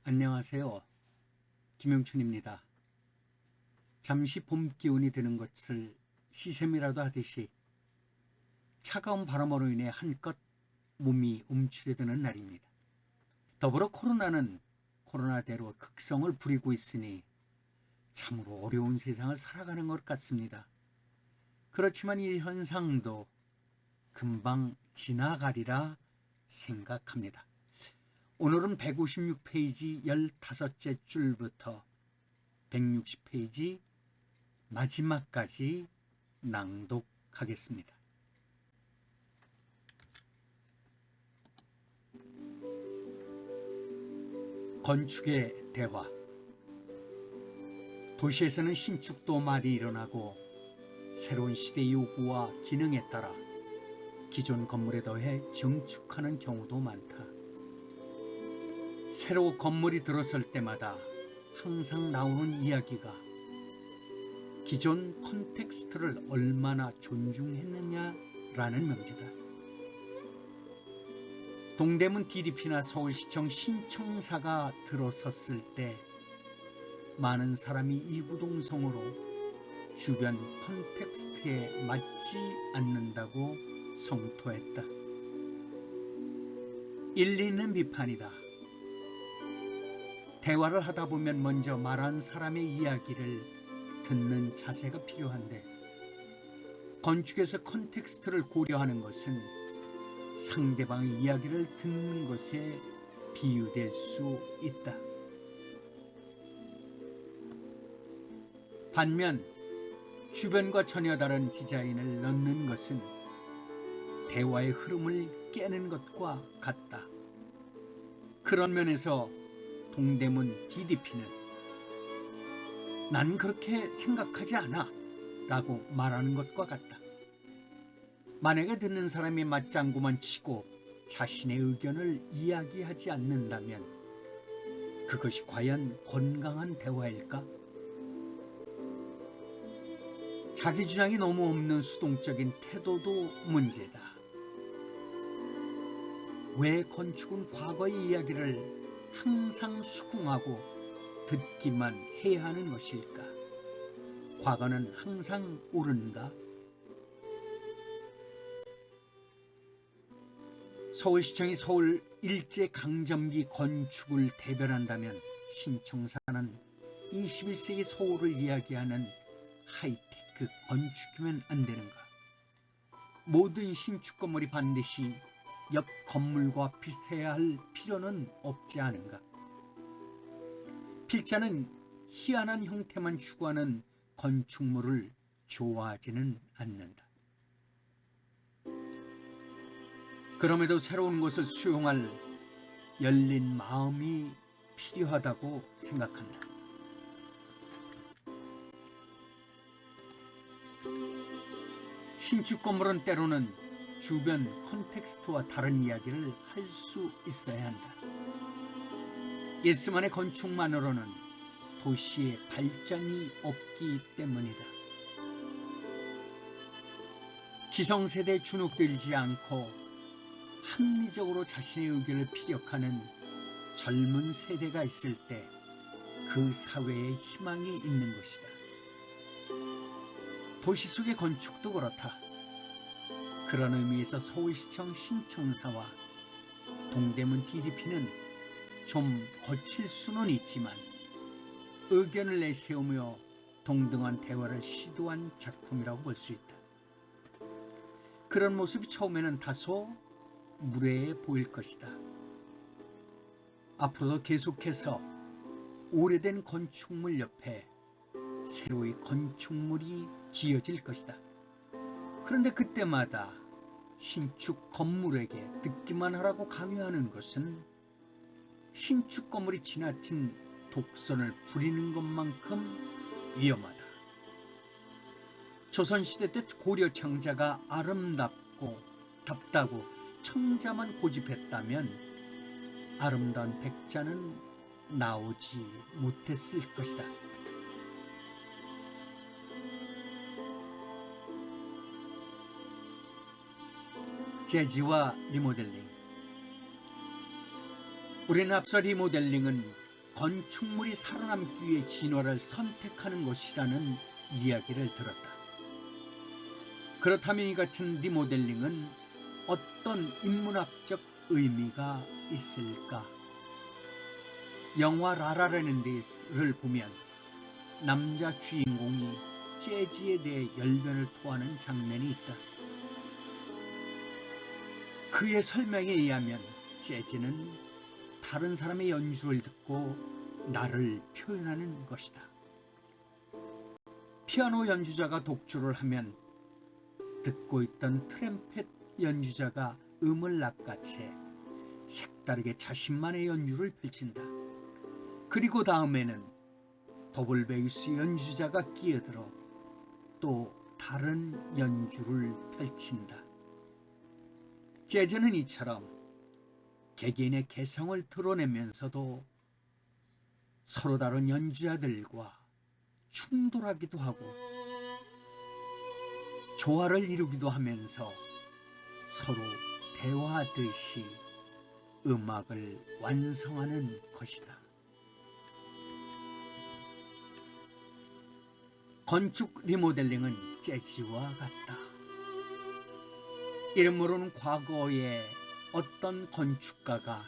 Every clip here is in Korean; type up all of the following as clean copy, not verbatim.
안녕하세요. 김영춘입니다. 잠시 봄 기운이 드는 것을 시샘이라도 하듯이 차가운 바람으로 인해 한껏 몸이 움츠려드는 날입니다. 더불어 코로나는 코로나대로 극성을 부리고 있으니 참으로 어려운 세상을 살아가는 것 같습니다. 그렇지만 이 현상도 금방 지나가리라 생각합니다. 오늘은 156페이지 15째 줄부터 160페이지 마지막까지 낭독하겠습니다. 건축의 대화. 도시에서는 신축도 많이 일어나고 새로운 시대의 요구와 기능에 따라 기존 건물에 더해 증축하는 경우도 많다. 새로 건물이 들어설 때마다 항상 나오는 이야기가 기존 컨텍스트를 얼마나 존중했느냐라는 명제다. 동대문 DDP나 서울시청 신청사가 들어섰을 때 많은 사람이 이구동성으로 주변 컨텍스트에 맞지 않는다고 성토했다. 일리 있는 비판이다. 대화를 하다 보면 먼저 말한 사람의 이야기를 듣는 자세가 필요한데 건축에서 컨텍스트를 고려하는 것은 상대방의 이야기를 듣는 것에 비유될 수 있다. 반면 주변과 전혀 다른 디자인을 넣는 것은 대화의 흐름을 깨는 것과 같다. 그런 면에서 동대문 DDP는 난 그렇게 생각하지 않아 라고 말하는 것과 같다. 만약에 듣는 사람이 맞장구만 치고 자신의 의견을 이야기하지 않는다면 그것이 과연 건강한 대화일까? 자기 주장이 너무 없는 수동적인 태도도 문제다. 왜 건축은 과거의 이야기를 항상 수긍하고 듣기만 해야 하는 것일까? 과거는 항상 옳은가? 서울시청이 서울 일제강점기 건축을 대변한다면 신청사는 21세기 서울을 이야기하는 하이테크 건축이면 안 되는가? 모든 신축 건물이 반드시 옆 건물과 비슷해야 할 필요는 없지 않은가? 필자는 희한한 형태만 추구하는 건축물을 좋아하지는 않는다. 그럼에도 새로운 것을 수용할 열린 마음이 필요하다고 생각한다. 신축 건물은 때로는 주변 컨텍스트와 다른 이야기를 할 수 있어야 한다. 예스만의 건축만으로는 도시의 발전이 없기 때문이다. 기성세대에 주눅들지 않고 합리적으로 자신의 의견을 피력하는 젊은 세대가 있을 때 그 사회에 희망이 있는 것이다. 도시 속의 건축도 그렇다. 그런 의미에서 서울시청 신청사와 동대문 DDP는 좀 거칠 수는 있지만 의견을 내세우며 동등한 대화를 시도한 작품이라고 볼 수 있다. 그런 모습이 처음에는 다소 무례해 보일 것이다. 앞으로도 계속해서 오래된 건축물 옆에 새로이 건축물이 지어질 것이다. 그런데 그때마다 신축 건물에게 듣기만 하라고 강요하는 것은 신축 건물이 지나친 독선을 부리는 것만큼 위험하다. 조선시대 때 고려 청자가 아름답고 답다고 청자만 고집했다면 아름다운 백자는 나오지 못했을 것이다. 재즈와 리모델링. 우리는 앞서 리모델링은 건축물이 살아남기 위해 진화를 선택하는 것이라는 이야기를 들었다. 그렇다면 이 같은 리모델링은 어떤 인문학적 의미가 있을까? 영화 라라랜드를 보면 남자 주인공이 재즈에 대해 열변을 토하는 장면이 있다. 그의 설명에 의하면 재즈는 다른 사람의 연주를 듣고 나를 표현하는 것이다. 피아노 연주자가 독주를 하면 듣고 있던 트럼펫 연주자가 음을 낚아채 색다르게 자신만의 연주를 펼친다. 그리고 다음에는 더블 베이스 연주자가 끼어들어 또 다른 연주를 펼친다. 재즈는 이처럼 개개인의 개성을 드러내면서도 서로 다른 연주자들과 충돌하기도 하고 조화를 이루기도 하면서 서로 대화하듯이 음악을 완성하는 것이다. 건축 리모델링은 재즈와 같다. 이름 모르는 과거의 어떤 건축가가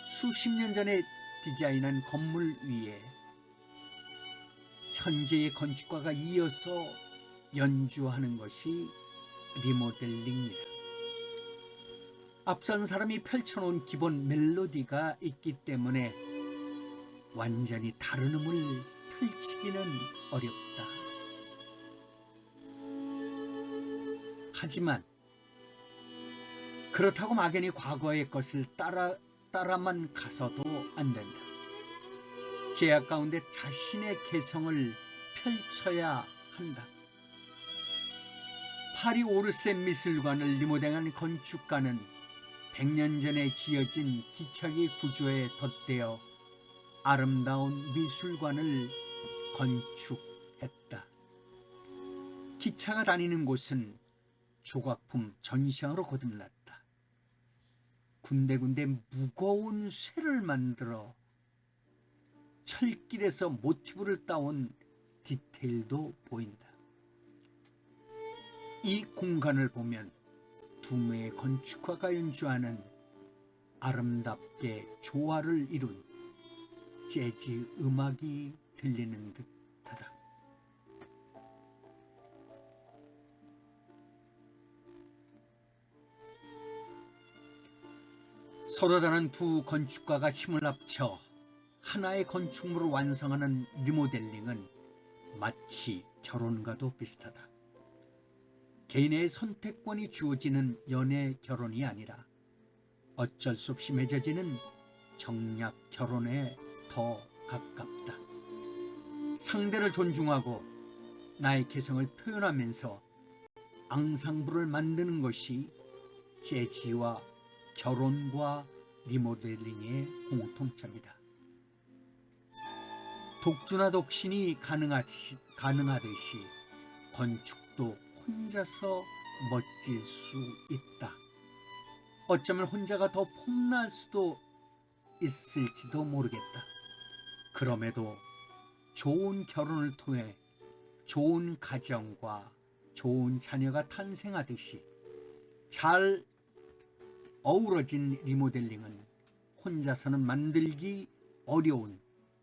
수십 년 전에 디자인한 건물 위에 현재의 건축가가 이어서 연주하는 것이 리모델링이다. 앞선 사람이 펼쳐놓은 기본 멜로디가 있기 때문에 완전히 다른 음을 펼치기는 어렵다. 하지만 그렇다고 막연히 과거의 것을 따라만 가서도 안 된다. 제약 가운데 자신의 개성을 펼쳐야 한다. 파리 오르세 미술관을 리모델링한 건축가는 100년 전에 지어진 기차기 구조에 덧대어 아름다운 미술관을 건축했다. 기차가 다니는 곳은 조각품 전시장으로 거듭났다. 군데군데 무거운 쇠를 만들어 철길에서 모티브를 따온 디테일도 보인다. 이 공간을 보면 두 명의 건축가가 연주하는 아름답게 조화를 이룬 재즈 음악이 들리는 듯하다. 서로 다른 두 건축가가 힘을 합쳐 하나의 건축물을 완성하는 리모델링은 마치 결혼과도 비슷하다. 개인의 선택권이 주어지는 연애 결혼이 아니라 어쩔 수 없이 맺어지는 정략 결혼에 더 가깝다. 상대를 존중하고 나의 개성을 표현하면서 앙상블을 만드는 것이 재즈와 결혼과 리모델링의 공통점이다. 독주나 독신이 가능하듯이 건축도 혼자서 멋질 수 있다. 어쩌면 혼자가 더 폼날 수도 있을지도 모르겠다. 그럼에도 좋은 결혼을 통해 좋은 가정과 좋은 자녀가 탄생하듯이 잘 어우러진 리모델링은 혼자서는 만들기 어려운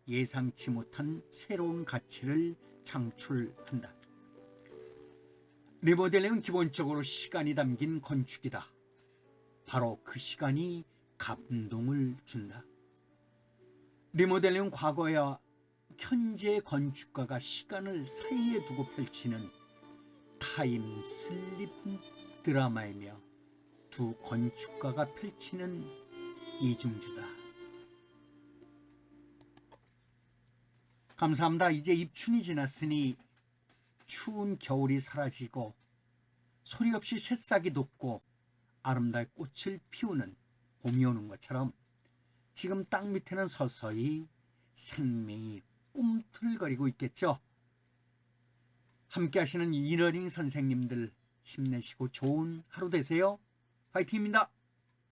예상치 못한 새로운 가치를 창출한다. 리모델링은 기본적으로 시간이 담긴 건축이다. 바로 그 시간이 감동을 준다. 리모델링은 과거와 현재의 건축가가 시간을 사이에 두고 펼치는 타임슬립 드라마이며 두 건축가가 펼치는 이중주다. 감사합니다. 이제 입춘이 지났으니 추운 겨울이 사라지고 소리 없이 새싹이 돋고 아름다운 꽃을 피우는 봄이 오는 것처럼 지금 땅 밑에는 서서히 생명이 꿈틀거리고 있겠죠. 함께 하시는 이러닝 선생님들 힘내시고 좋은 하루 되세요. 화이팅입니다.